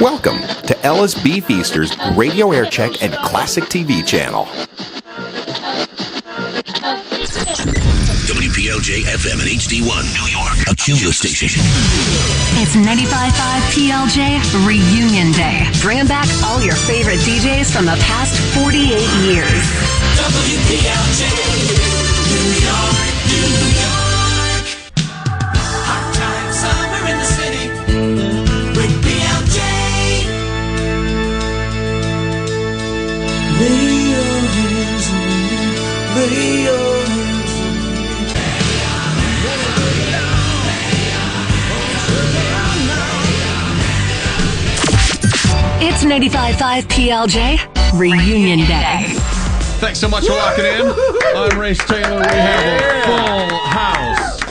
Welcome to Ella's Beefeaster's Radio Aircheck and Classic TV channel. WPLJ FM and HD1, New York, a Jingle station. It's 95.5 PLJ Reunion Day. Bringing back all your favorite DJs from the past 48 years. WPLJ, New York, New York. Hot time summer in the city with PLJ. Lay your hands on me, lay your hands on me. It's 95.5 PLJ Reunion Day. Thanks so much for locking in. I'm Race Taylor. We have a full house,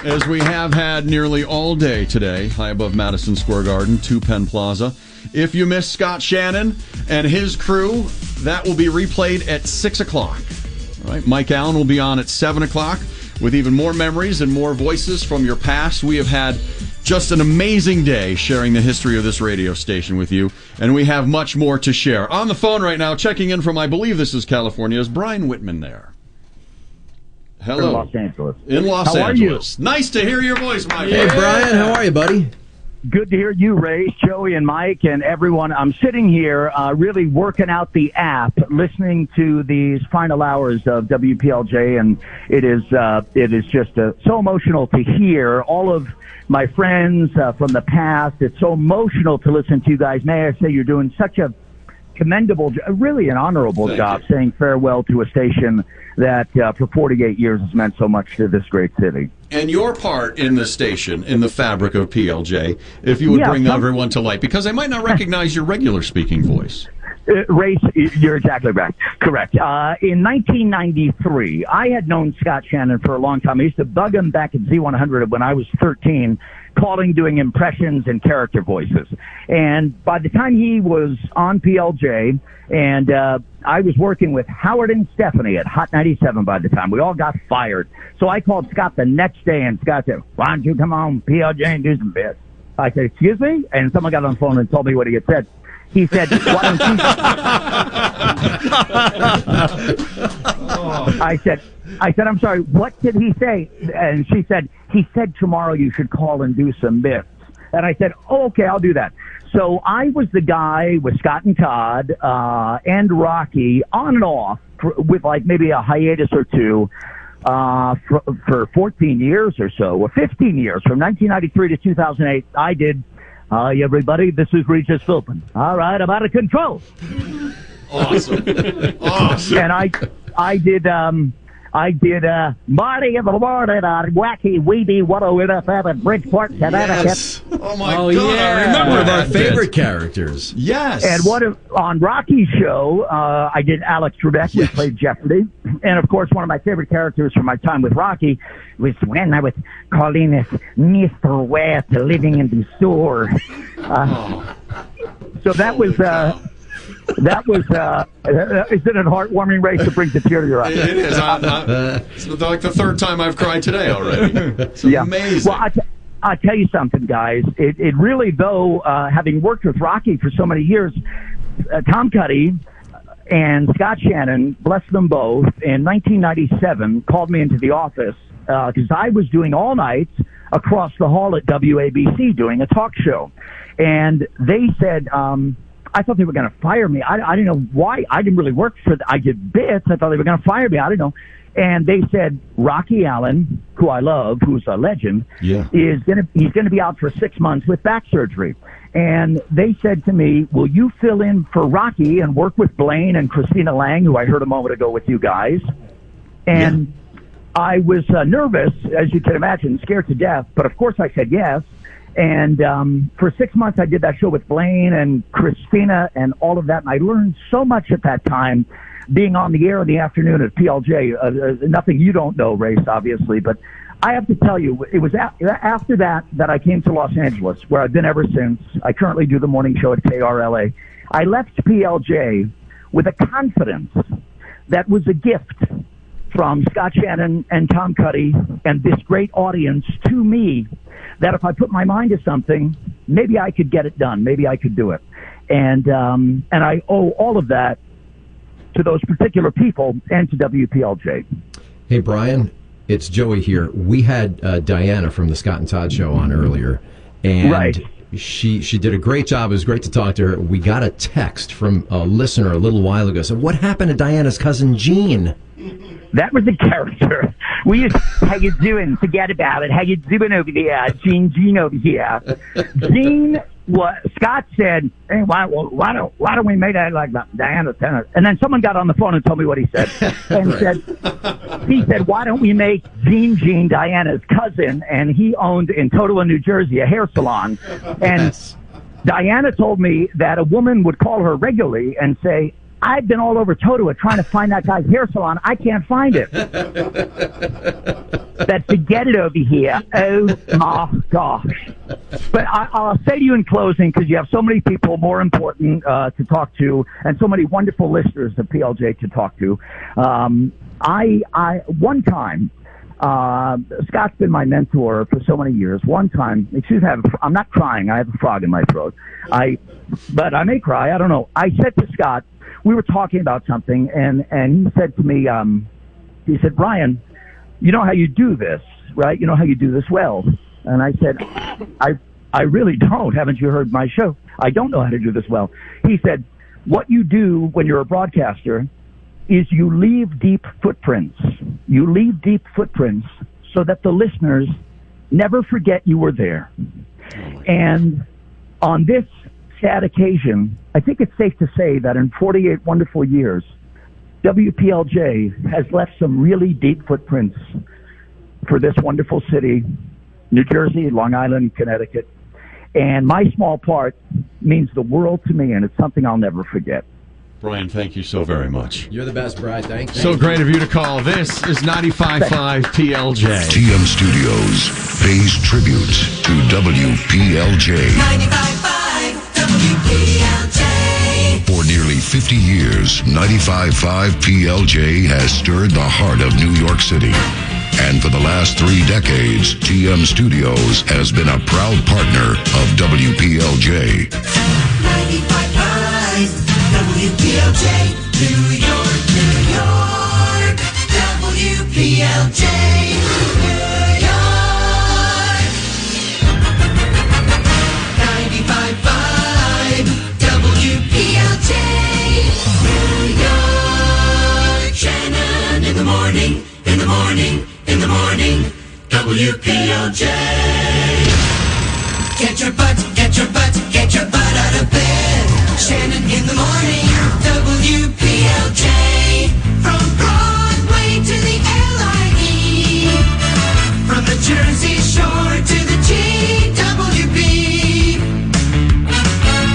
as we have had nearly all day today, high above Madison Square Garden, 2 Penn Plaza. If you missed Scott Shannon and his crew, that will be replayed at 6 o'clock. All right, Mike Allen will be on at 7 o'clock with even more memories and more voices from your past. We have had just an amazing day sharing the history of this radio station with you, and we have much more to share. On the phone right now, checking in from, I believe this is California, is Brian Whitman there. Hello. In Los Angeles. In Los Angeles. Nice to hear your voice, Mike. Hey, Brian, how are you, buddy? Good to hear you, Ray, Joey, and Mike, and everyone. I'm sitting here really working out the app, listening to these final hours of WPLJ, and it is just so emotional to hear all of my friends from the past. It's so emotional to listen to you guys. May I say you're doing such a commendable, really an honorable job saying farewell to a station that for 48 years has meant so much to this great city. And your part in the station, in the fabric of PLJ, if you would bring everyone to light, because they might not recognize your regular speaking voice. Race, you're exactly right. Correct. In 1993, I had known Scott Shannon for a long time. I used to bug him back at Z100 when I was 13, calling, doing impressions and character voices. And by the time he was on PLJ, and I was working with Howard and Stephanie at Hot 97 by the time. We all got fired. So I called Scott the next day, and Scott said, "Why don't you come on PLJ and do some bits?" I said, "Excuse me?" And someone got on the phone and told me what he had said. He said, "Why don't you?" I said, "I'm sorry, what did he say?" And she said, "He said tomorrow you should call and do some bits." And I said, "Oh, okay, I'll do that." So I was the guy with Scott and Todd and Rocky on and off with like maybe a hiatus or two for 14 years or so, or 15 years, from 1993 to 2008. I did. Hi, everybody. This is Regis Philpin. All right, I'm out of control. Awesome. Awesome. And I did Marty in the morning on Wacky Weeby 101 FM at Bridgeport, Connecticut. Yes. Oh, my God. Yeah. I remember One of our that favorite characters. Yes. And on Rocky's show, I did Alex Trebek. We played Jeopardy. And, of course, one of my favorite characters from my time with Rocky was when I was calling this Mr. West living in the store. So that was... isn't it heartwarming, Race, to bring the tear to your eye? It is. It's like the third time I've cried today already. It's amazing. Well, I'll tell you something, guys. It really, though, having worked with Rocky for so many years, Tom Cuddy and Scott Shannon, bless them both, in 1997 called me into the office because I was doing all nights across the hall at WABC doing a talk show. And they said... I thought they were going to fire me. I didn't know why. I didn't really work for I did bits. I thought they were going to fire me. I didn't know. And they said, Rocky Allen, who I love, who's a legend, he's going to be out for 6 months with back surgery. And they said to me, will you fill in for Rocky and work with Blaine and Christina Lang, who I heard a moment ago with you guys? And I was nervous, as you can imagine, scared to death. But, of course, I said yes. And for 6 months, I did that show with Blaine and Christina and all of that. And I learned so much at that time, being on the air in the afternoon at PLJ. Nothing you don't know, Race, obviously. But I have to tell you, it was after that I came to Los Angeles, where I've been ever since. I currently do the morning show at KRLA. I left PLJ with a confidence that was a gift from Scott Shannon and Tom Cuddy and this great audience to me, that if I put my mind to something, maybe I could get it done. Maybe I could do it. And I owe all of that to those particular people and to WPLJ. Hey, Brian, it's Joey here. We had Diana from the Scott and Todd Show on earlier, and Right. she did a great job. It was great to talk to her. We got a text from a listener a little while ago. So what happened to Diana's cousin Jean? That was a character. We used, how you doing? Forget about it. How you doing over there? Jean over here. Jean, Scott said, hey, why don't we make that like Diana Tennis? And then someone got on the phone and told me what he said. And he said, why don't we make Jean Diana's cousin? And he owned in Totowa, New Jersey, a hair salon. And Diana told me that a woman would call her regularly and say, I've been all over Totowa trying to find that guy's hair salon. I can't find it. That forget it over here. Oh, my gosh. But I'll say to you in closing, because you have so many people more important to talk to and so many wonderful listeners of PLJ to talk to. One time, Scott's been my mentor for so many years. One time, excuse me, I'm not crying. I have a frog in my throat. But I may cry. I don't know. I said to Scott, we were talking about something, and he said to me, he said, Brian, you know how you do this, right? You know how you do this well. And I said, I really don't. Haven't you heard my show? I don't know how to do this well. He said, what you do when you're a broadcaster is you leave deep footprints. You leave deep footprints so that the listeners never forget you were there. And on this sad occasion, I think it's safe to say that in 48 wonderful years, WPLJ has left some really deep footprints for this wonderful city, New Jersey, Long Island, Connecticut. And my small part means the world to me, and it's something I'll never forget. Brian, thank you so very much. You're the best, Brian. Thanks. So great of you to call. This is 95.5 PLJ. TM Studios pays tribute to WPLJ. 95.5 WPLJ. For nearly 50 years, 95.5 PLJ has stirred the heart of New York City. And for the last 3 decades, TM Studios has been a proud partner of WPLJ. 95.5 WPLJ. New York, New York. WPLJ. New York. 95.5 WPLJ. New York. Shannon in the morning. In the morning, in the morning, WPLJ. Get your butt out of bed. Shannon in the morning, WPLJ. From Broadway to the LIE. From the Jersey Shore to the GWB.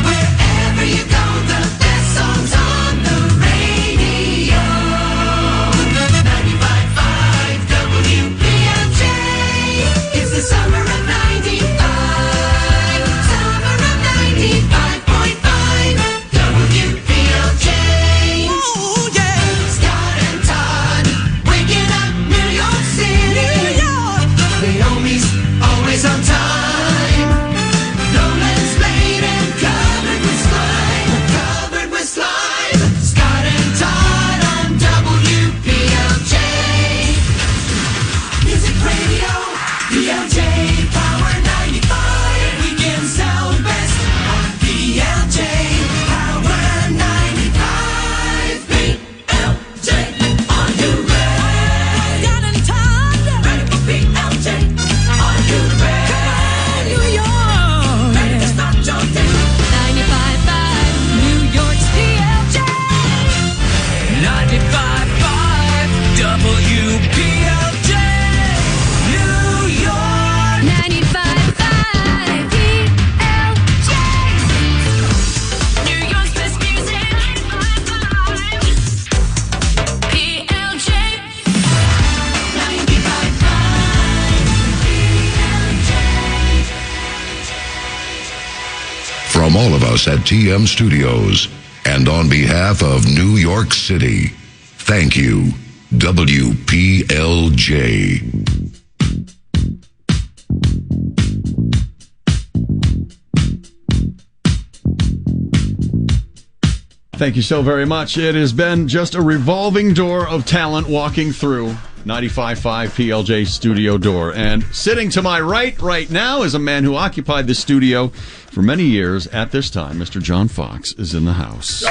Wherever you go, the best songs on the radio. 95.5 WPLJ. It's the summer of 95. Summer of 95.5 WPLJ. Ooh, yeah. Scott and Todd, waking up New York City. New York. Naomi's always on time. No less late and covered with slime. Covered with slime. Scott and Todd on WPLJ. Music radio, PLJ Power 95. Weekend sound best on PLJ Power 95. PLJ on your red. Scott and Todd, ready for PLJ on your red. New York, ready to start your day. 95.5 New York's PLJ. 95.5 WPLJ. New York. 95.5 PLJ. New York's best music. 95.5 PLJ. 95.5 From all of us at TM Studios, and on behalf of New York City, thank you, WPLJ. Thank you so very much. It has been just a revolving door of talent walking through 95.5 PLJ studio door. And sitting to my right now is a man who occupied the studio for many years at this time. Mr. John Fox is in the house.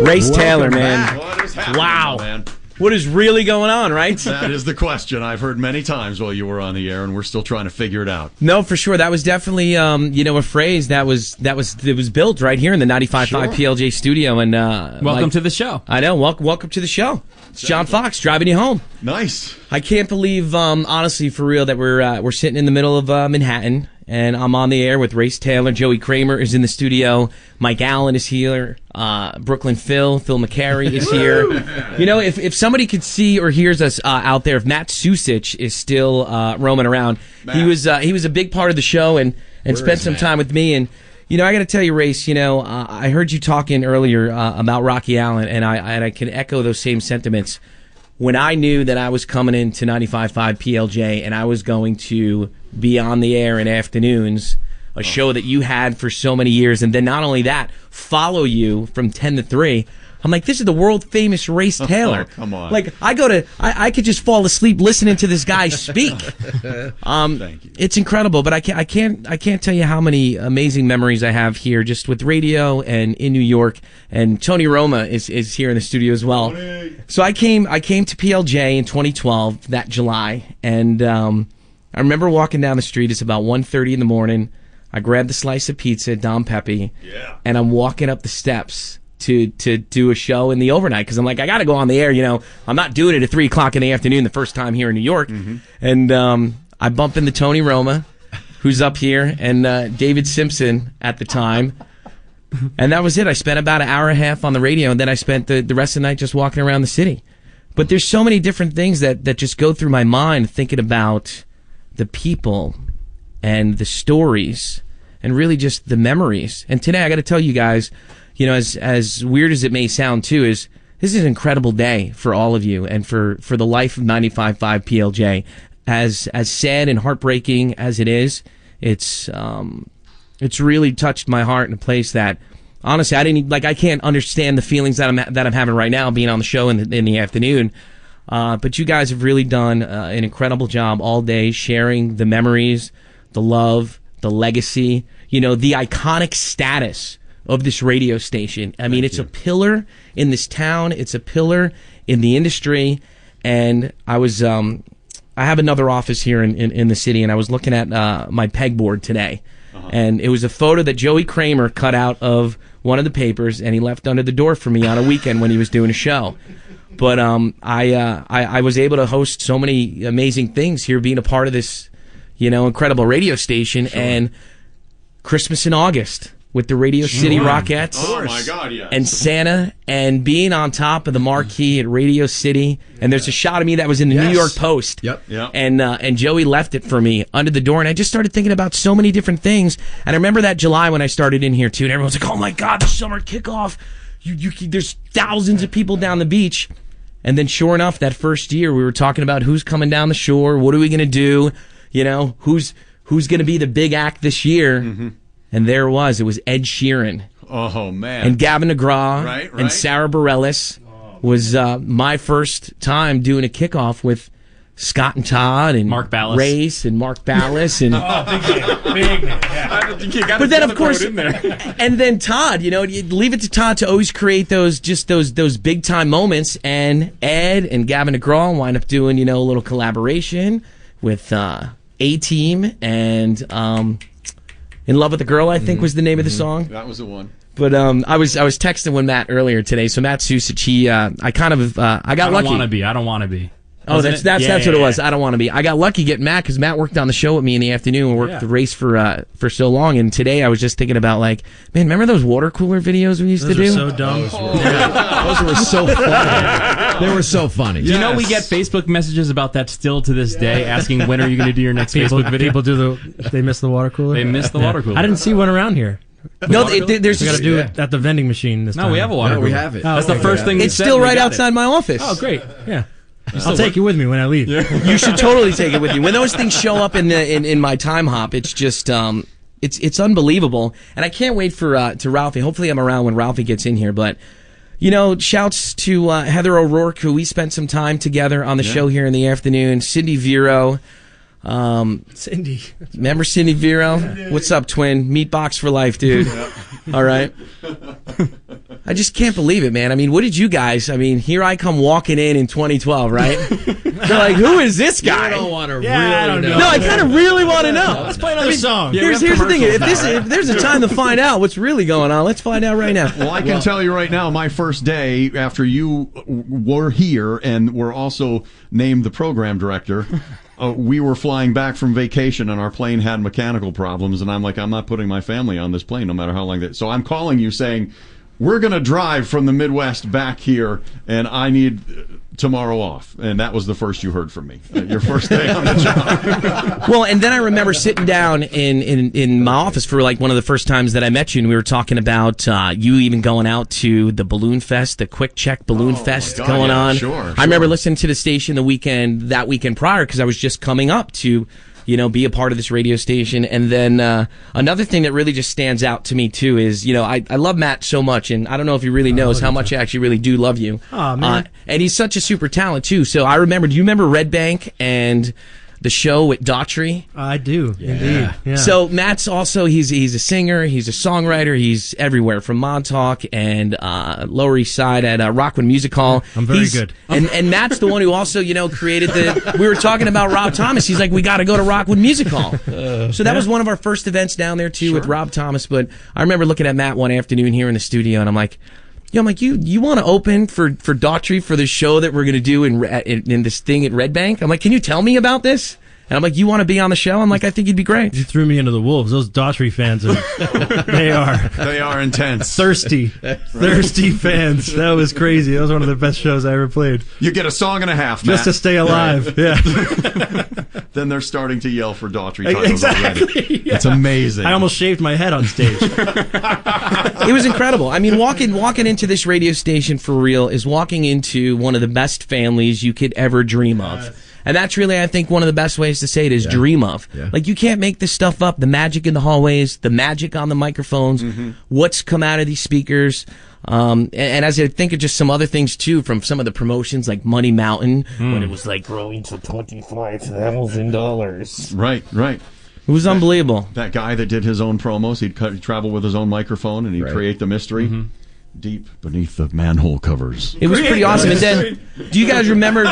Race Taylor, man. What is happening, Wow. man? What is really going on, right? That is the question I've heard many times while you were on the air, and we're still trying to figure it out. No, for sure. That was definitely, a phrase that was built right here in the 95.5 PLJ studio. And Welcome to the show. I know. Welcome to the show. It's John Fox driving you home. Nice. I can't believe, honestly, for real, that we're sitting in the middle of Manhattan, and I'm on the air with Race Taylor. Joey Kramer is in the studio. Mike Allen is here. Brooklyn Phil McCary is here. You know, if somebody could see or hears us out there, if Matt Susich is still roaming around, Matt. he was a big part of the show and spent some time with me. And you know, I got to tell you, Race. You know, I heard you talking earlier about Rocky Allen, and I can echo those same sentiments. When I knew that I was coming into 95.5 PLJ and I was going to be on the air in afternoons, a show that you had for so many years, and then not only that, follow you from 10 to 3, I'm like, this is the world famous Race Taylor. Oh, come on. Like, I could just fall asleep listening to this guy speak. Thank you. It's incredible, but I can't tell you how many amazing memories I have here just with radio and in New York. And Tony Roma is here in the studio as well. Tony. So I came to PLJ in 2012, that July, and I remember walking down the street. It's about 1:30 in the morning. I grabbed a slice of pizza at Dom Pepe, and I'm walking up the steps to do a show in the overnight because I'm like, I got to go on the air. You know, I'm not doing it at 3 o'clock in the afternoon the first time here in New York. Mm-hmm. And I bump into Tony Roma, who's up here, and David Simpson at the time. And that was it. I spent about an hour and a half on the radio, and then I spent the rest of the night just walking around the city. But there's so many different things that just go through my mind thinking about the people and the stories and really just the memories. And today I got to tell you guys, you know, as weird as it may sound too, this is an incredible day for all of you and for the life of 95.5 PLJ. As sad and heartbreaking as it is, it's really touched my heart in a place that honestly I can't understand the feelings that I'm having right now being on the show in the afternoon. But you guys have really done an incredible job all day sharing the memories, the love, the legacy, you know, the iconic status of this radio station. I mean, it's a pillar in this town. It's a pillar in the industry. And I was, I have another office here in the city, and I was looking at my pegboard today. Uh-huh. And it was a photo that Joey Kramer cut out of one of the papers, and he left under the door for me on a weekend when he was doing a show. But I was able to host so many amazing things here, being a part of this, you know, incredible radio station. Sure. And Christmas in August with the Radio City Rockettes. Oh, my God, yes. And Santa, and being on top of the marquee at Radio City. And there's a shot of me that was in the New York Post. Yep. And Joey left it for me under the door. And I just started thinking about so many different things. And I remember that July when I started in here, too. And everyone's like, oh, my God, the summer kickoff. There's thousands of people down the beach. And then sure enough, that first year, we were talking about who's coming down the shore. What are we going to do? You know, who's going to be the big act this year? Mm-hmm. And there it was. It was Ed Sheeran. Oh, man. And Gavin DeGraw. Right. And Sarah Bareilles. Was my first time doing a kickoff with Scott and Todd and Mark Ballas. Race and Mark Ballas. And Big name. Yeah. But then, of course, and then Todd, you know, you leave it to Todd to always create those big time moments. And Ed and Gavin DeGraw wind up doing, you know, a little collaboration with A-Team and In Love with the Girl, I think was the name of the song. That was the one. But I was texting with Matt earlier today. So Matt Susich, I got lucky. I don't want to be. Oh, that's what it was. I don't want to be. I got lucky getting Matt because Matt worked on the show with me in the afternoon and worked the race for so long. And today I was just thinking about like, man, remember those water cooler videos we used to do? So dumb. Those were so funny. They were so funny. Do you know we get Facebook messages about that still to this day, asking when are you going to do your next Facebook video? People they miss the water cooler. They miss the water cooler. I didn't see one around here. No, there's. We got to do it at the vending machine this time. No, we have a water cooler. We have it. That's the first thing. It's still right outside my office. Oh, great. Yeah. I'll take you with me when I leave. You should totally take it with you. When those things show up in my time hop, it's just it's unbelievable, and I can't wait for to Ralphie. Hopefully, I'm around when Ralphie gets in here. But shouts to Heather O'Rourke, who we spent some time together on the show here in the afternoon. Cindy Vero. Cindy. Remember Cindy Vero? What's up, twin? Meat box for life, dude. All right. I just can't believe it, man. I mean, what did you guys? I mean, here I come walking in 2012, right? They're like, who is this guy? I don't want to I don't know. No, I kind of really want to know. Let's play another song. Here's the thing. If there's a time to find out what's really going on, let's find out right now. Well, I can tell you right now, my first day after you were here and were also named the program director, we were flying back from vacation and our plane had mechanical problems, and I'm like, I'm not putting my family on this plane no matter how long that. So I'm calling you saying, we're going to drive from the Midwest back here, and I need tomorrow off. And that was the first you heard from me. Your first day on the job. Well, and then I remember sitting down in my office for like one of the first times that I met you, and we were talking about you even going out to the Balloon Fest, the Quick Check Balloon Fest going on. Sure. I remember listening to the station that weekend prior, because I was just coming up to be a part of this radio station. And then another thing that really just stands out to me, too, is, I love Matt so much, and I don't know if he really knows how much I actually really do love you. Oh, man. And he's such a super talent, too. So I remember, do you remember Red Bank and the show with Daughtry? I do, indeed. Yeah. So Matt's also, he's a singer, he's a songwriter, he's everywhere, from Montauk and Lower East Side at Rockwood Music Hall. I'm very good. And Matt's the one who also, created we were talking about Rob Thomas. He's like, we got to go to Rockwood Music Hall. So that was one of our first events down there, too, with Rob Thomas. But I remember looking at Matt one afternoon here in the studio, and I'm like, you want to open for Daughtry for the show that we're going to do in this thing at Red Bank? I'm like, can you tell me about this? And I'm like, you want to be on the show? I'm like, I think you'd be great. You threw me into the wolves. Those Daughtry fans they are intense. Thirsty fans. That was crazy. That was one of the best shows I ever played. You get a song and a half, Matt. Just to stay alive. Right. Yeah. Then they're starting to yell for Daughtry titles exactly. already. Yeah. It's amazing. I almost shaved my head on stage. It was incredible. I mean, walking into this radio station for real is walking into one of the best families you could ever dream of. And that's really, I think, one of the best ways to say it is dream of. Yeah. Like, you can't make this stuff up. The magic in the hallways, the magic on the microphones, what's come out of these speakers. And as I think of just some other things, too, from some of the promotions, like Money Mountain, when it was, like, growing to $25,000. Right. It was unbelievable. That guy that did his own promos, he'd travel with his own microphone, and he'd create the mystery. Deep beneath the manhole covers. It was pretty awesome. And then, do you guys remember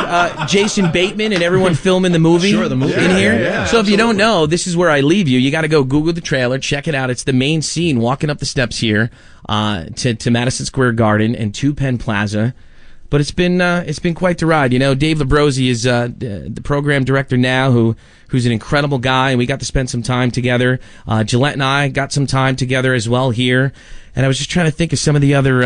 Jason Bateman and everyone filming the movie? Sure, the movie. In here? Yeah, so if you don't know, this is where I leave you. You got to go Google the trailer, check it out. It's the main scene, walking up the steps here to Madison Square Garden and to Penn Plaza. But it's been quite the ride. Dave Labrosi is the program director now, who's an incredible guy, and we got to spend some time together. Gillette and I got some time together as well here. And I was just trying to think of some of the other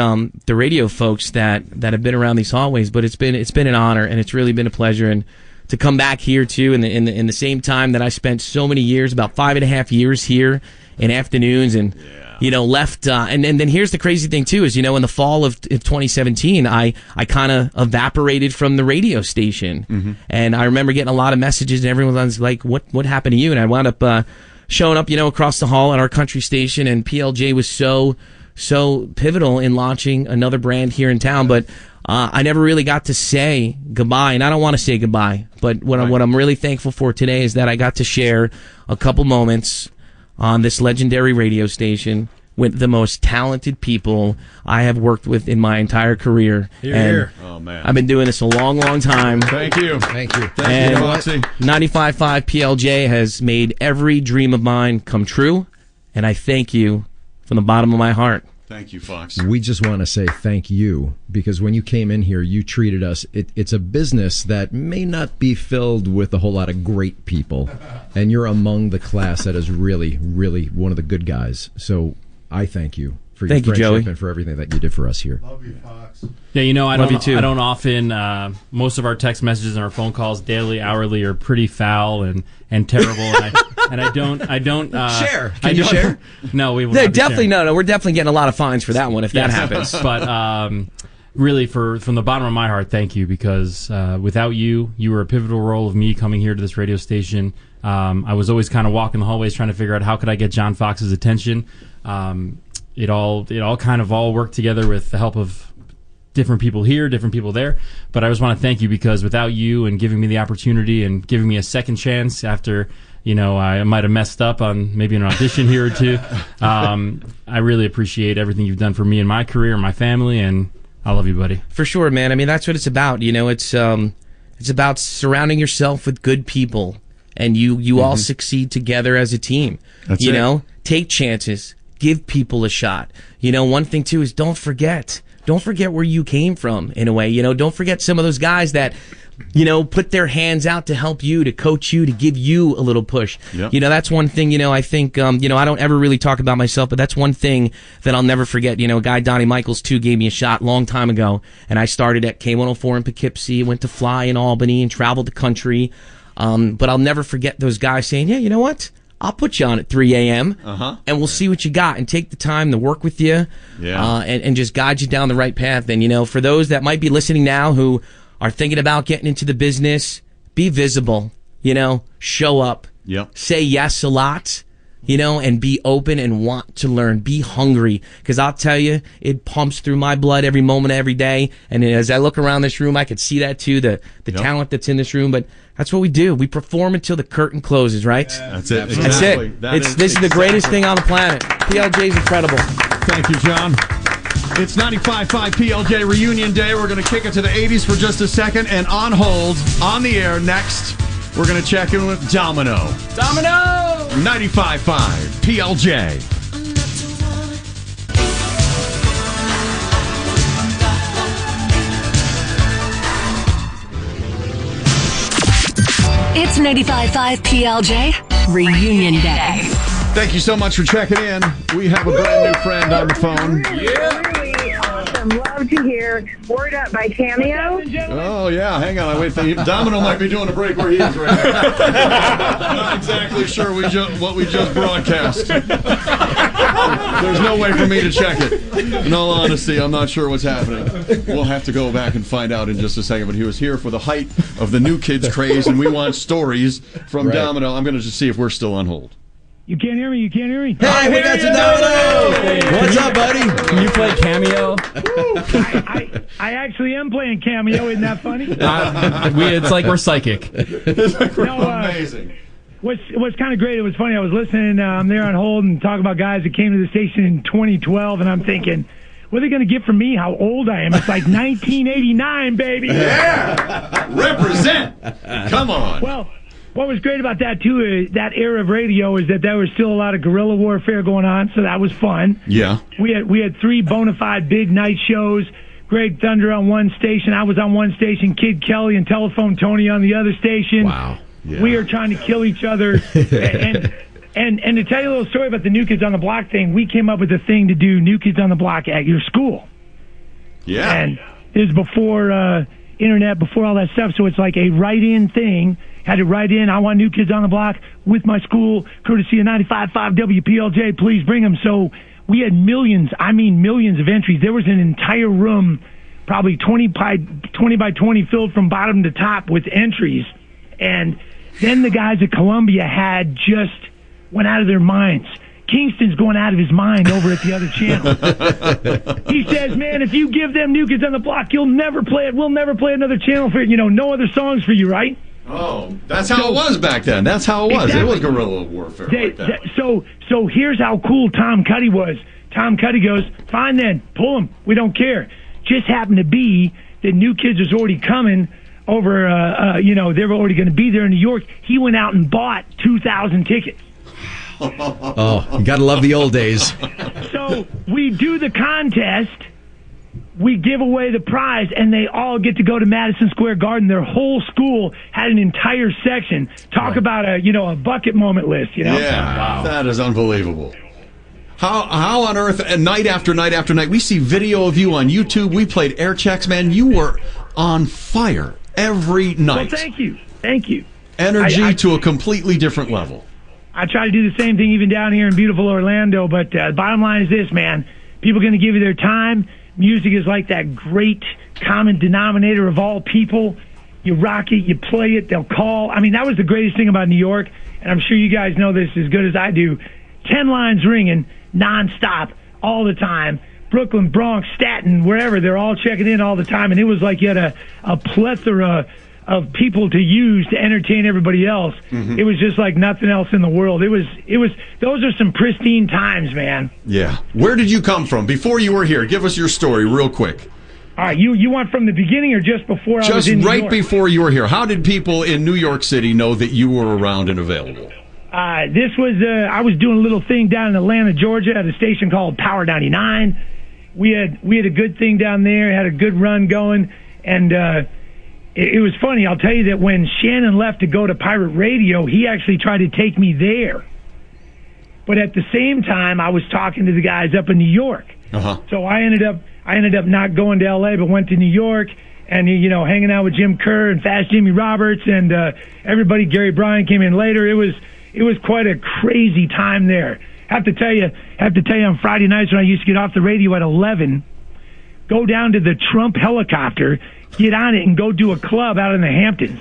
the radio folks that have been around these hallways. But it's been an honor, and it's really been a pleasure. And to come back here too, in the same time that I spent so many years, about 5.5 years here in afternoons, and left. And then here's the crazy thing too is in the fall of 2017, I kind of evaporated from the radio station, and I remember getting a lot of messages, and everyone was like, "What happened to you?" And I wound up showing up, across the hall at our country station, and PLJ was so pivotal in launching another brand here in town, but I never really got to say goodbye, and I don't want to say goodbye, but what I'm really thankful for today is that I got to share a couple moments on this legendary radio station with the most talented people I have worked with in my entire career. Here. Oh, man. I've been doing this a long, long time. Thank you. Thank you. Thank you, Foxy. 95.5 PLJ has made every dream of mine come true, and I thank you from the bottom of my heart. Thank you, Fox. We just want to say thank you, because when you came in here, you treated us. It's a business that may not be filled with a whole lot of great people, and you're among the class that is really, really one of the good guys. So I thank you for your friendship Joey. and for everything that you did for us here. Love you, Fox. Yeah, I Love you don't. too. I don't often. Most of our text messages and our phone calls, daily, hourly, are pretty foul and terrible. And I don't. Share. Can you share? No, we will. Yeah, not be definitely sharing. no. We're definitely getting a lot of fines for that one if that happens. But really, from the bottom of my heart, thank you, because without you, you were a pivotal role of me coming here to this radio station, I was always kind of walking the hallways trying to figure out how could I get John Fox's attention. It all kind of all worked together with the help of different people here, different people there. But I just want to thank you because without you and giving me the opportunity and giving me a second chance after, I might have messed up on maybe an audition here or two, I really appreciate everything you've done for me and my career and my family, and I love you, buddy. For sure, man. I mean, that's what it's about. It's about surrounding yourself with good people, and you all succeed together as a team. That's it. Take chances, give people a shot. One thing too is don't forget where you came from. In a way, don't forget some of those guys that put their hands out to help you, to coach you, to give you a little push. Yep. That's one thing, I think, I don't ever really talk about myself, but that's one thing that I'll never forget. A guy, Donnie Michaels, too, gave me a shot a long time ago, and I started at K104 in Poughkeepsie, went to Fly in Albany, and traveled the country. But I'll never forget those guys saying, yeah, you know what? I'll put you on at 3 a.m., and we'll see what you got, and take the time to work with you, and just guide you down the right path. And, for those that might be listening now who are thinking about getting into the business, be visible, show up, say yes a lot, and be open and want to learn. Be hungry, because I'll tell you, it pumps through my blood every moment, every day. And as I look around this room, I could see that too, the talent that's in this room. But that's what we do. We perform until the curtain closes, right? That's it. That's it. This is the greatest thing on the planet. PLJ is incredible. Thank you, John. It's 95.5 PLJ Reunion Day. We're going to kick it to the 80s for just a second. And on hold, on the air next, we're going to check in with Domino. Domino! 95.5 PLJ. It's 95.5 PLJ Reunion Day. Thank you so much for checking in. We have a brand new friend on the phone. Really awesome. Love to hear Word Up by Cameo. Oh, yeah. Hang on. Wait. Domino might be doing a break where he is right now. Not exactly sure what we just broadcast. There's no way for me to check it. In all honesty, I'm not sure what's happening. We'll have to go back and find out in just a second. But he was here for the height of the new kids craze, and we want stories from Domino. I'm going to just see if we're still on hold. You can't hear me. Hey, we got you, Domino. What's up, buddy? Can you play Cameo? I actually am playing Cameo. Isn't that funny? It's like we're psychic. Amazing. What's kind of great, it was funny. I was listening. I'm there on hold and talking about guys that came to the station in 2012, and I'm thinking, what are they going to get from me? How old I am? It's like 1989, baby. Yeah. Represent. Come on. Well, what was great about that, too, is that era of radio is that there was still a lot of guerrilla warfare going on, so that was fun. Yeah. We had three bona fide big night shows. Greg Thunder on one station. I was on one station. Kid Kelly and Telephone Tony on the other station. Wow. Yeah. We are trying to kill each other. and to tell you a little story about the New Kids on the Block thing, we came up with a thing to do New Kids on the Block at your school. Yeah. And it was before internet, before all that stuff, so it's like a write-in thing. Had to write in, I want New Kids on the Block with my school, courtesy of 95.5 WPLJ, please bring them. So we had millions of entries. There was an entire room, probably 20 by 20 filled from bottom to top with entries. And then the guys at Columbia had just went out of their minds. Kingston's going out of his mind over at the other channel. He says, man, if you give them New Kids on the Block, you'll never play it. We'll never play another channel for it. No other songs for you, right? Oh, that's how it was back then. That's how it was. Exactly. It was guerrilla warfare. So here's how cool Tom Cuddy was. Tom Cuddy goes, fine then, pull them. We don't care. Just happened to be that New Kids was already coming over, they were already going to be there in New York. He went out and bought 2,000 tickets. Oh, you gotta love the old days. So we do the contest. We give away the prize, and they all get to go to Madison Square Garden. Their whole school had an entire section. Talk about a bucket moment list. Yeah, wow. That is unbelievable. How on earth? And night after night after night, we see video of you on YouTube. We played Airchecks, man. You were on fire every night. Well, thank you. Energy to a completely different level. I try to do the same thing even down here in beautiful Orlando. But bottom line is this, man: people are going to give you their time. Music is like that great common denominator of all people. You rock it, you play it, they'll call. I mean, that was the greatest thing about New York and I'm sure you guys know this as good as I do, 10 lines ringing nonstop all the time. Brooklyn, Bronx, Staten, wherever, they're all checking in all the time, and it was like you had a plethora of people to use to entertain everybody else. It was just like nothing else in the world. It was. Those are some pristine times, man. Yeah. Where did you come from before you were here? Give us your story real quick. All right, you want from the beginning or just before I was Just in New right York? before you were here. How did people in New York City know that you were around and available? This was I was doing a little thing down in Atlanta, Georgia, at a station called Power 99. We had a good thing down there, had a good run going, and it was funny. I'll tell you that when Shannon left to go to Pirate Radio, he actually tried to take me there. But at the same time, I was talking to the guys up in New York. So I ended up not going to L.A., but went to New York and, hanging out with Jim Kerr and Fast Jimmy Roberts and everybody. Gary Bryan came in later. It was quite a crazy time there. Have to tell you on Friday nights when I used to get off the radio at 11, go down to the Trump helicopter, get on it, and go do a club out in the Hamptons.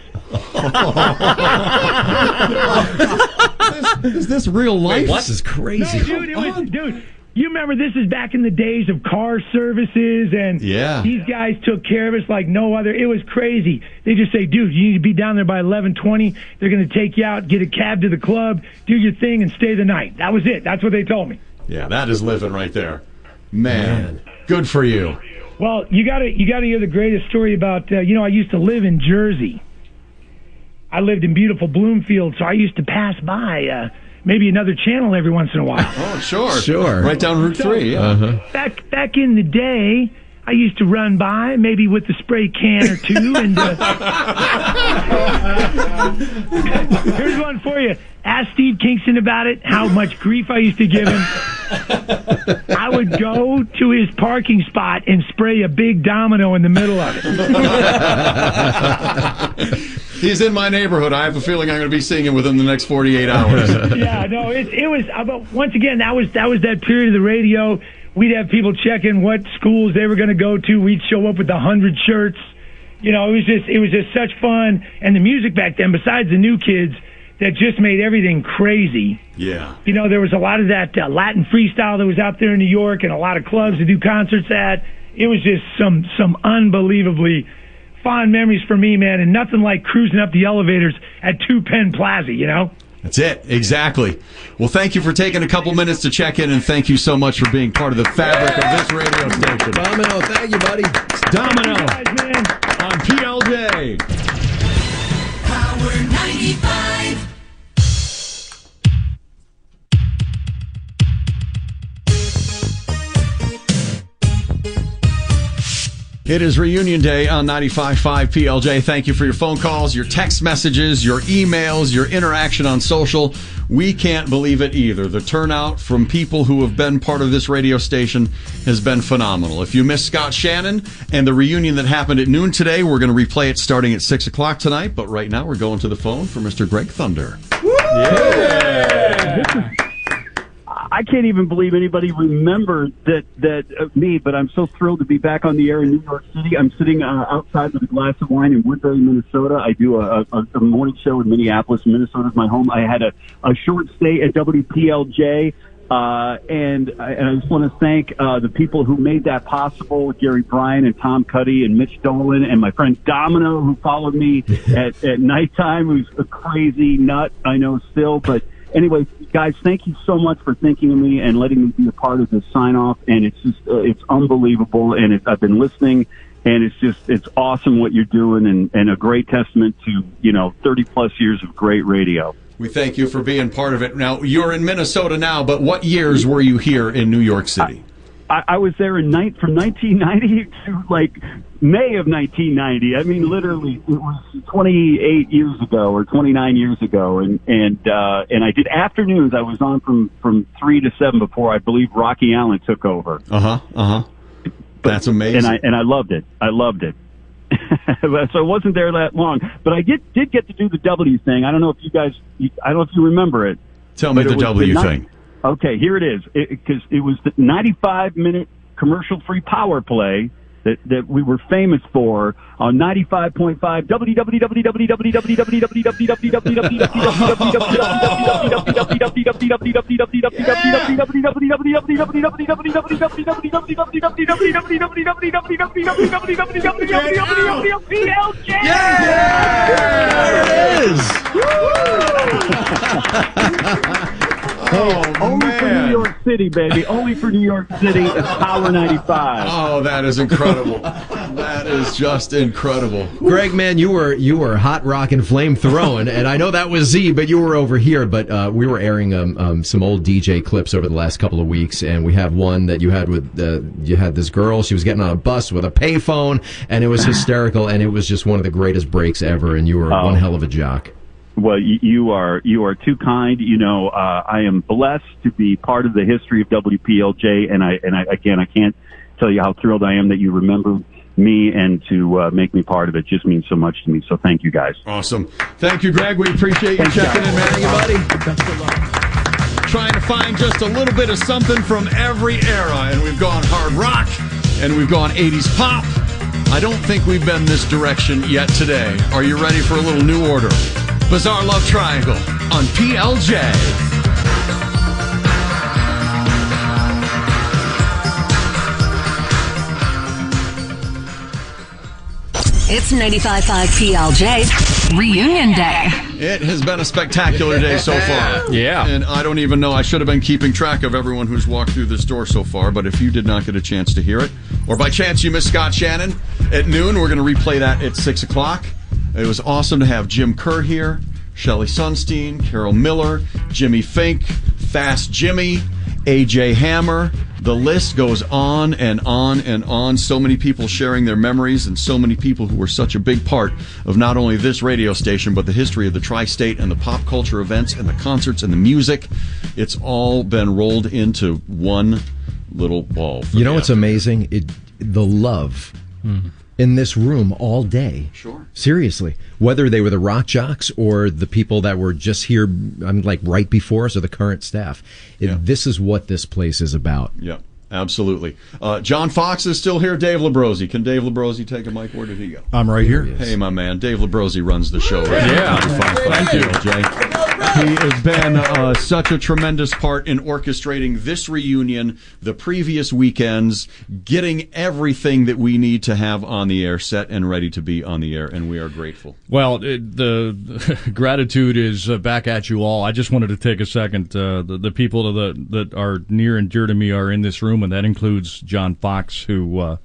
Is this real life? This is crazy. No, dude, you remember this is back in the days of car services, and these guys took care of us like no other. It was crazy. They just say, dude, you need to be down there by 11:20. They're going to take you out, get a cab to the club, do your thing, and stay the night. That was it. That's what they told me. Yeah, that is living right there. Man. Good for you. Well, you got to hear the greatest story about, I used to live in Jersey. I lived in beautiful Bloomfield, so I used to pass by maybe another channel every once in a while. Oh, sure. Right down Route 3, yeah. Back in the day, I used to run by, maybe with a spray can or two, and here's one for you. Ask Steve Kingston about it, how much grief I used to give him. I would go to his parking spot and spray a big domino in the middle of it. He's in my neighborhood. I have a feeling I'm going to be seeing him within the next 48 hours. Yeah, no, it was. But once again, that was that period of the radio. We'd have people checking what schools they were going to go to. We'd show up with 100 shirts. It was just such fun. And the music back then, besides the new kids, that just made everything crazy. Yeah. There was a lot of that Latin freestyle that was out there in New York, and a lot of clubs to do concerts at. It was just some unbelievably fond memories for me, man, and nothing like cruising up the elevators at 2 Penn Plaza, That's it. Exactly. Well, thank you for taking a couple minutes to check in, and thank you so much for being part of the fabric of this radio station. Domino, thank you, buddy. Domino Thank you guys, man. on PLJ. Power 95. It is Reunion Day on 95.5 PLJ. Thank you for your phone calls, your text messages, your emails, your interaction on social. We can't believe it either. The turnout from people who have been part of this radio station has been phenomenal. If you missed Scott Shannon and the reunion that happened at noon today, we're going to replay it starting at 6 o'clock tonight. But right now, we're going to the phone for Mr. Greg Thunder. Yeah! I can't even believe anybody remembered that me, but I'm so thrilled to be back on the air in New York City. I'm sitting outside with a glass of wine in Woodbury, Minnesota. I do a morning show in Minneapolis. Minnesota's my home. I had a short stay at WPLJ, and I just want to thank the people who made that possible, Gary Bryan and Tom Cuddy and Mitch Dolan, and my friend Domino, who followed me at nighttime, who's a crazy nut, I know still, but anyway, guys, thank you so much for thinking of me and letting me be a part of this sign-off. And it's just, it's unbelievable. And I've been listening, and it's awesome what you're doing, and a great testament to, 30-plus years of great radio. We thank you for being part of it. Now, you're in Minnesota now, but what years were you here in New York City? I was there from 1990 to May of 1990. I mean, literally, it was 28 years ago or 29 years ago, and I did afternoons. I was on from 3 to 7 before I believe Rocky Allen took over. That's amazing. And I loved it. So I wasn't there that long, but I did get to do the W thing. I don't know if you guys, I don't know if you remember it. Tell me the W thing. Okay, here it is. Because it was the 95-minute commercial-free power play that we were famous for on 95.5 Only for New York City, baby. Only for New York City. It's Power 95. Oh, that is incredible. That is just incredible. Greg, man, you were hot rock and flame throwing, and I know that was Z, but you were over here. But we were airing some old DJ clips over the last couple of weeks, and we have one that you had with you had this girl. She was getting on a bus with a payphone, and it was hysterical, and it was just one of the greatest breaks ever. And you were one hell of a jock. Well, you are too kind. You know, I am blessed to be part of the history of WPLJ, and I can't tell you how thrilled I am that you remember me, and to make me part of it just means so much to me. So thank you, guys. Awesome. Thank you, Greg. We appreciate you checking in, man. Buddy. Trying to find just a little bit of something from every era, and we've gone hard rock, and we've gone 80s pop. I don't think we've been this direction yet today. Are you ready for a little new order? Bizarre Love Triangle on PLJ. It's 95.5 PLJ Reunion Day. It has been a spectacular day so far. Yeah. And I don't even know. I should have been keeping track of everyone who's walked through this door so far, but if you did not get a chance to hear it, or by chance you missed Scott Shannon at noon, we're going to replay that at 6 o'clock. It was awesome to have Jim Kerr here, Shelley Sunstein, Carol Miller, Jimmy Fink, Fast Jimmy, AJ Hammer. The list goes on and on and on. So many people sharing their memories, and so many people who were such a big part of not only this radio station, but the history of the tri-state and the pop culture events and the concerts and the music. It's all been rolled into one little ball. You know what's amazing? The love in this room all day. Sure. Seriously. Whether they were the rock jocks or the people that were just here, like right before us, or the current staff. This is what this place is about. Yeah, absolutely. John Fox is still here. Dave Labrosi. Can Dave Labrosi take a mic? Where did he go? I'm right here. Hey, my man. Dave Labrosi runs the show right Yeah. Thank you, Jay. He has been such a tremendous part in orchestrating this reunion, the previous weekends, getting everything that we need to have on the air set and ready to be on the air, and we are grateful. Well, the gratitude is back at you all. I just wanted to take a second. The people that are near and dear to me are in this room, and that includes John Fox, who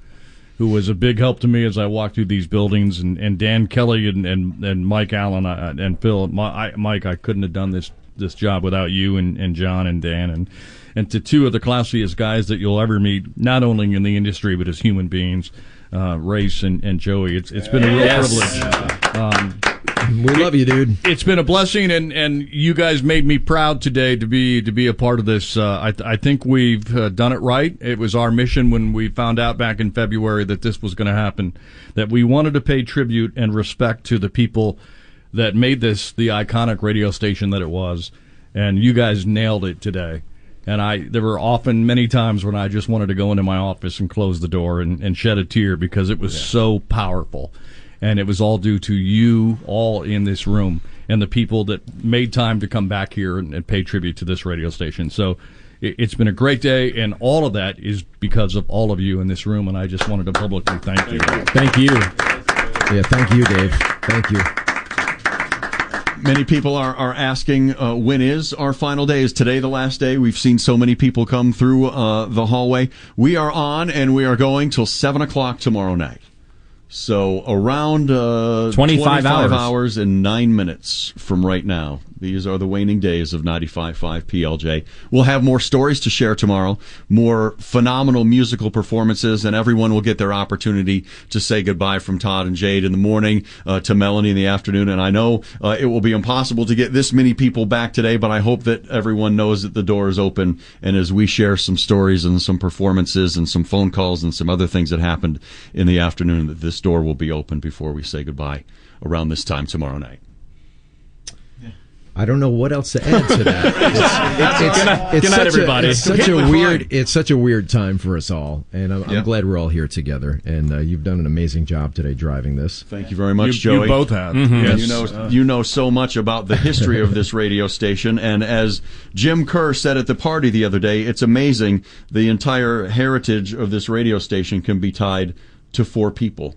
was a big help to me as I walked through these buildings, and Dan Kelly and Mike Allen and Phil. Mike, I couldn't have done this job without you and John and Dan, and to two of the classiest guys that you'll ever meet, not only in the industry but as human beings, Race and Joey. It's been a real privilege. We love you, dude. It's been a blessing, and you guys made me proud today to be a part of this. I think we've done it right. It was our mission when we found out back in February that this was going to happen, that we wanted to pay tribute and respect to the people that made this the iconic radio station that it was, and you guys nailed it today. And there were many times when I just wanted to go into my office and close the door and shed a tear because it was so powerful. And it was all due to you all in this room and the people that made time to come back here and pay tribute to this radio station. So it's been a great day, and all of that is because of all of you in this room, and I just wanted to publicly thank you. Thank you. Yeah, thank you, Dave. Thank you. Many people are asking when is our final day. Is today the last day? We've seen so many people come through the hallway. We are on, and we are going till 7 o'clock tomorrow night. So around 25 hours and 9 minutes from right now. These are the waning days of 95.5 PLJ. We'll have more stories to share tomorrow, more phenomenal musical performances, and everyone will get their opportunity to say goodbye, from Todd and Jade in the morning to Melanie in the afternoon. And I know it will be impossible to get this many people back today, but I hope that everyone knows that the door is open. And as we share some stories and some performances and some phone calls and some other things that happened in the afternoon, that this door will be open before we say goodbye around this time tomorrow night. I don't know what else to add to that. Good night, everybody. It's such a weird time for us all, and I'm glad we're all here together. And you've done an amazing job today driving this. Thank you very much, Joey. You both have. Yes. You know so much about the history of this radio station, and as Jim Kerr said at the party the other day, it's amazing the entire heritage of this radio station can be tied to 4 people.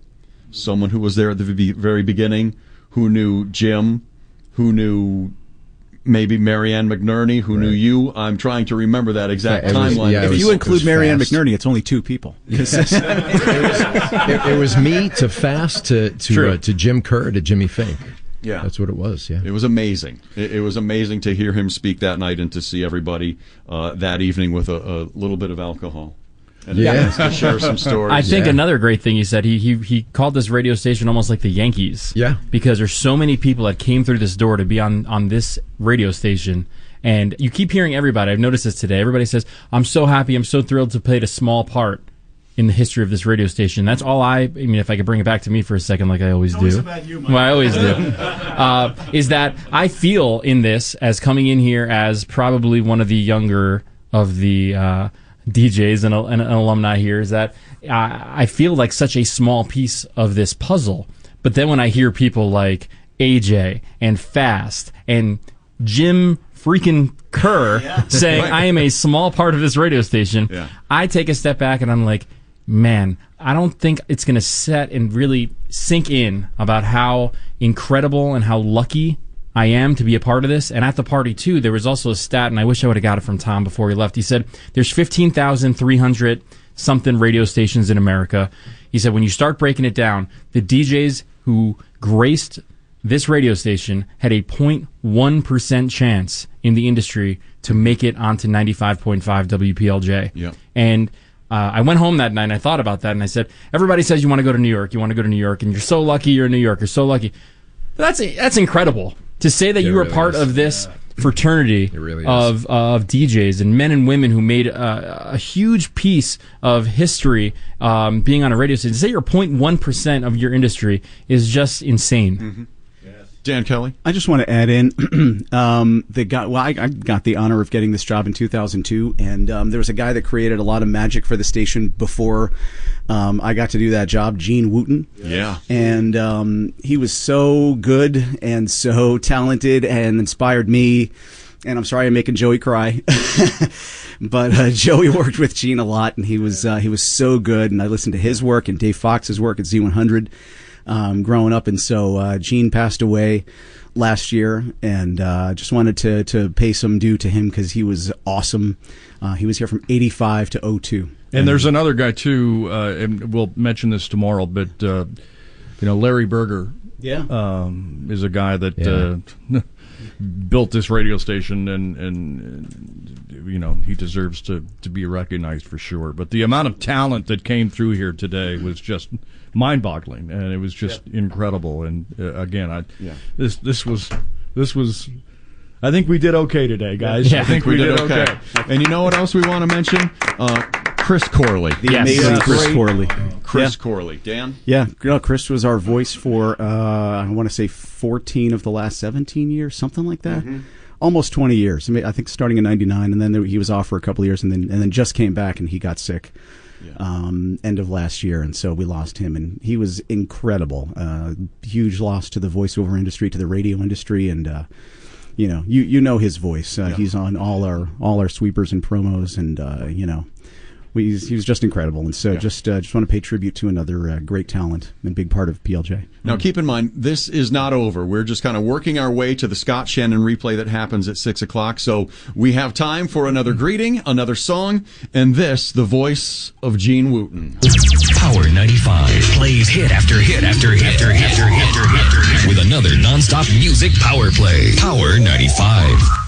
Someone who was there at the very beginning, who knew Jim, who knew maybe Marianne McNerney, who knew you. I'm trying to remember that exact timeline. If you include Marianne McNerney, it's only 2 people. It was me to Fast to Jim Kerr to Jimmy Fink. Yeah, that's what it was. Yeah, it was amazing. It was amazing to hear him speak that night and to see everybody that evening with a little bit of alcohol. And to share some stories. I think another great thing he said, he called this radio station almost like the Yankees. Yeah. Because there's so many people that came through this door to be on this radio station. And you keep hearing everybody. I've noticed this today. Everybody says, I'm so happy, I'm so thrilled to play a small part in the history of this radio station. That's all I mean, if I could bring it back to me for a second like I always do. Well, I always do. Is that I feel in this as coming in here as probably one of the younger of the DJs and an alumni here, is that I feel like such a small piece of this puzzle. But then when I hear people like AJ and Fast and Jim freaking Kerr saying I am a small part of this radio station, I take a step back and I'm like, man, I don't think it's going to set and really sink in about how incredible and how lucky I am to be a part of this. And at the party, too, there was also a stat, and I wish I would have got it from Tom before he left. He said there's 15,300 something radio stations in America. He said when you start breaking it down, the DJs who graced this radio station had a 0.1% chance in the industry to make it onto 95.5 WPLJ. Yeah. And I went home that night and I thought about that, and I said, everybody says you want to go to New York, and you're so lucky you're in New York, you're so lucky. But that's incredible. To say that you were part of this fraternity of DJs and men and women who made a huge piece of history being on a radio station, to say you're 0.1% of your industry is just insane. Mm-hmm. Dan Kelly? I just want to add in, I got the honor of getting this job in 2002, and there was a guy that created a lot of magic for the station before I got to do that job, Gene Wooten. Yeah. And he was so good and so talented and inspired me, and I'm sorry I'm making Joey cry. But Joey worked with Gene a lot, and he was so good, and I listened to his work and Dave Fox's work at Z100. Growing up, and so Gene passed away last year, and just wanted to pay some due to him because he was awesome. He was here from 85 to 02. And there's another guy too, and we'll mention this tomorrow, but Larry Berger is a guy that built this radio station, and he deserves to be recognized for sure. But the amount of talent that came through here today was just mind-boggling, and it was just incredible. And again, this was. I think we did okay today, guys. Yeah. I think we did okay. And you know what else we want to mention? Chris Corley. The amazing Chris Corley. Chris Corley. Dan? Yeah, Chris was our voice for, I want to say 14 of the last 17 years, something like that. Mm-hmm. Almost 20 years. I think starting in 99, and then he was off for a couple of years, and then just came back, and he got sick. End of last year, and so we lost him, and he was incredible. Huge loss to the voiceover industry, to the radio industry, and you know his voice. He's on all our sweepers and promos, and he was just incredible. And so just want to pay tribute to another great talent and big part of PLJ. Now keep in mind, this is not over. We're just kind of working our way to the Scott Shannon replay that happens at 6 o'clock. So we have time for another greeting, another song, and this, the voice of Gene Wooten. Power 95 plays hit after hit after hit after hit after hit after hit with another nonstop music power play. Power 95.